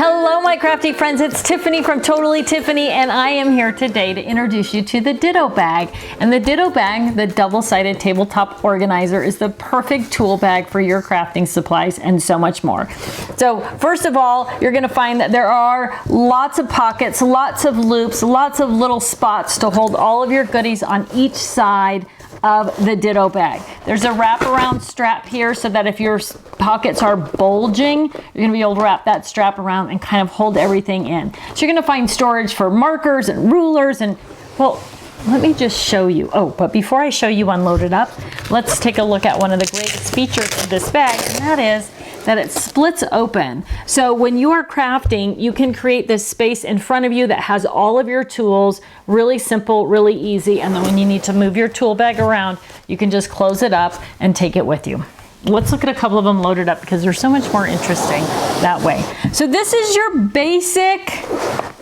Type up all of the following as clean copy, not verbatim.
Hello my crafty friends, it's Tiffany from Totally Tiffany, and I am here today to introduce you to the Ditto Bag. And the Ditto Bag, the double-sided tabletop organizer, is the perfect tool bag for your crafting supplies and so much more. So first of all, you're going to find that there are lots of pockets, lots of loops, lots of little spots to hold all of your goodies on each side of the Ditto Bag. There's a wraparound strap here so that if your pockets are bulging, you're gonna be able to wrap that strap around and kind of hold everything in. So you're gonna find storage for markers and rulers and, well, let me just show you. Oh, but before I show you unload it up, let's take a look at one of the greatest features of this bag, and that is that it splits open. So when you are crafting, you can create this space in front of you that has all of your tools, really simple, really easy, and then when you need to move your tool bag around, you can just close it up and take it with you. Let's look at a couple of them loaded up because they're so much more interesting that way. So this is your basic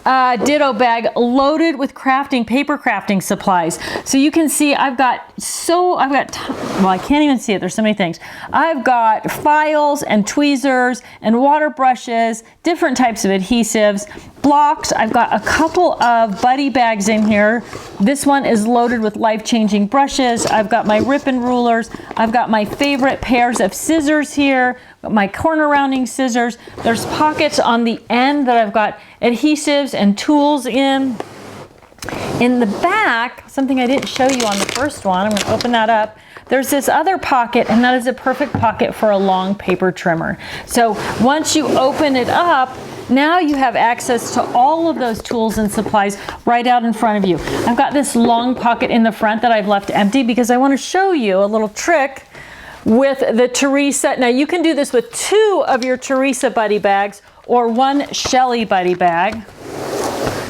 Ditto Bag loaded with paper crafting supplies. So you can see well, I can't even see it. There's so many things. I've got files and tweezers and water brushes, different types of adhesives, blocks. I've got a couple of buddy bags in here. This one is loaded with life-changing brushes. I've got my ribbon rulers. I've got my favorite pairs of scissors here, my corner rounding scissors. There's pockets on the end that I've got adhesives and tools in. In the back, something I didn't show you on the first one, I'm going to open that up. There's this other pocket, and that is a perfect pocket for a long paper trimmer. So once you open it up, now you have access to all of those tools and supplies right out in front of you. I've got this long pocket in the front that I've left empty because I want to show you a little trick with the Teresa. Now you can do this with 2 of your Teresa buddy bags or 1 Shelly buddy bag.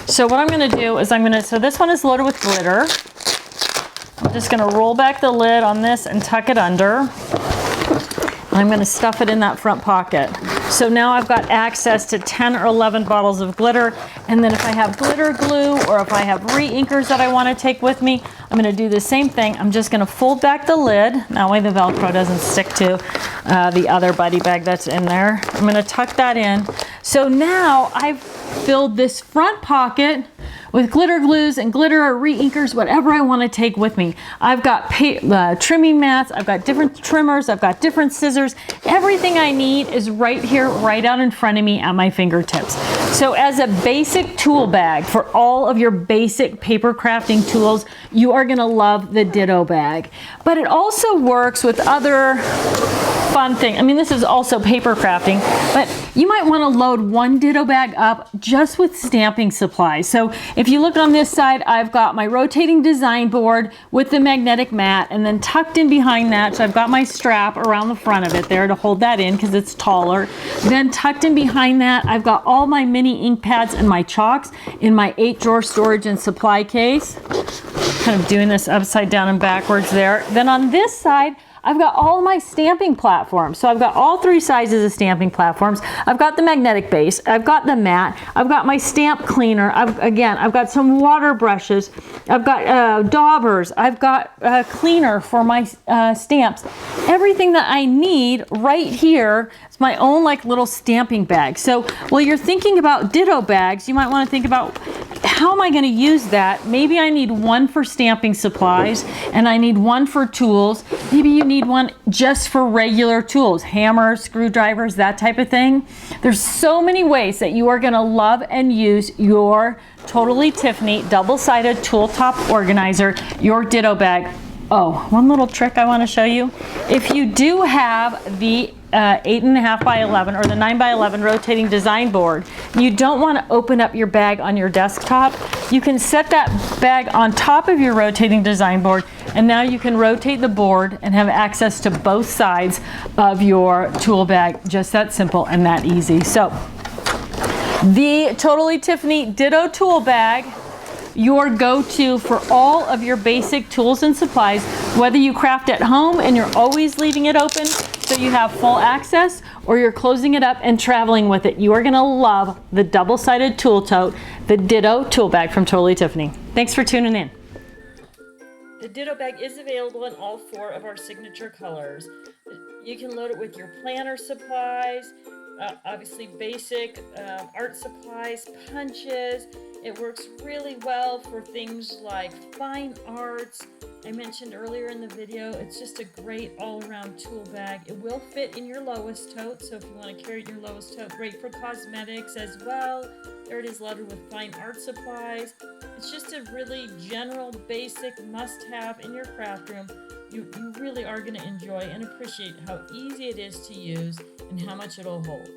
So what I'm going to do is so this one is loaded with glitter. I'm just going to roll back the lid on this and tuck it under. I'm going to stuff it in that front pocket. So now I've got access to 10 or 11 bottles of glitter. And then if I have glitter glue or if I have re-inkers that I want to take with me, I'm going to do the same thing. I'm just going to fold back the lid. That way the Velcro doesn't stick to the other buddy bag that's in there. I'm going to tuck that in. So now I've filled this front pocket with glitter glues and glitter or re-inkers, whatever I want to take with me. I've got trimming mats, I've got different trimmers, I've got different scissors. Everything I need is right here, right out in front of me at my fingertips. So as a basic tool bag for all of your basic paper crafting tools, you are gonna love the Ditto Bag. But it also works with other fun things. I mean, this is also paper crafting, but you might want to load one Ditto Bag up just with stamping supplies. So if you look on this side, I've got my rotating design board with the magnetic mat, and then tucked in behind that, so I've got my strap around the front of it there to hold that in because it's taller. Then tucked in behind that, I've got all my mini ink pads and my chalks in my 8-drawer storage and supply case. Kind of doing this upside down and backwards there. Then on this side, I've got all my stamping platforms. So I've got all 3 sizes of stamping platforms. I've got the magnetic base. I've got the mat. I've got my stamp cleaner. I've got some water brushes. I've got daubers. I've got a cleaner for my stamps. Everything that I need right here is my own little stamping bag. So while you're thinking about Ditto bags, you might want to think about, how am I going to use that? Maybe I need one for stamping supplies and I need one for tools. Maybe you need one just for regular tools, hammers, screwdrivers, that type of thing. There's so many ways that you are going to love and use your Totally Tiffany double-sided tool top organizer, your Ditto Bag. Oh, one little trick I want to show you. If you do have the 8.5 by 11 or the 9 by 11 rotating design board, you don't want to open up your bag on your desktop. You can set that bag on top of your rotating design board, and now you can rotate the board and have access to both sides of your tool bag. Just that simple and that easy. So the Totally Tiffany Ditto Tool Bag, your go-to for all of your basic tools and supplies, whether you craft at home and you're always leaving it open so you have full access, or you're closing it up and traveling with it. You are going to love the double-sided tool tote, the Ditto Tool Bag from Totally Tiffany. Thanks for tuning in. The Ditto Bag is available in all 4 of our signature colors. You can load it with your planner supplies, obviously basic art supplies, punches. It works really well for things like fine arts. I mentioned earlier in the video, it's just a great all-around tool bag. It will fit in your lowest tote, so if you want to carry it in your lowest tote, great for cosmetics as well. There it is, loaded with fine art supplies. It's just a really general, basic must-have in your craft room. You really are going to enjoy and appreciate how easy it is to use and how much it'll hold.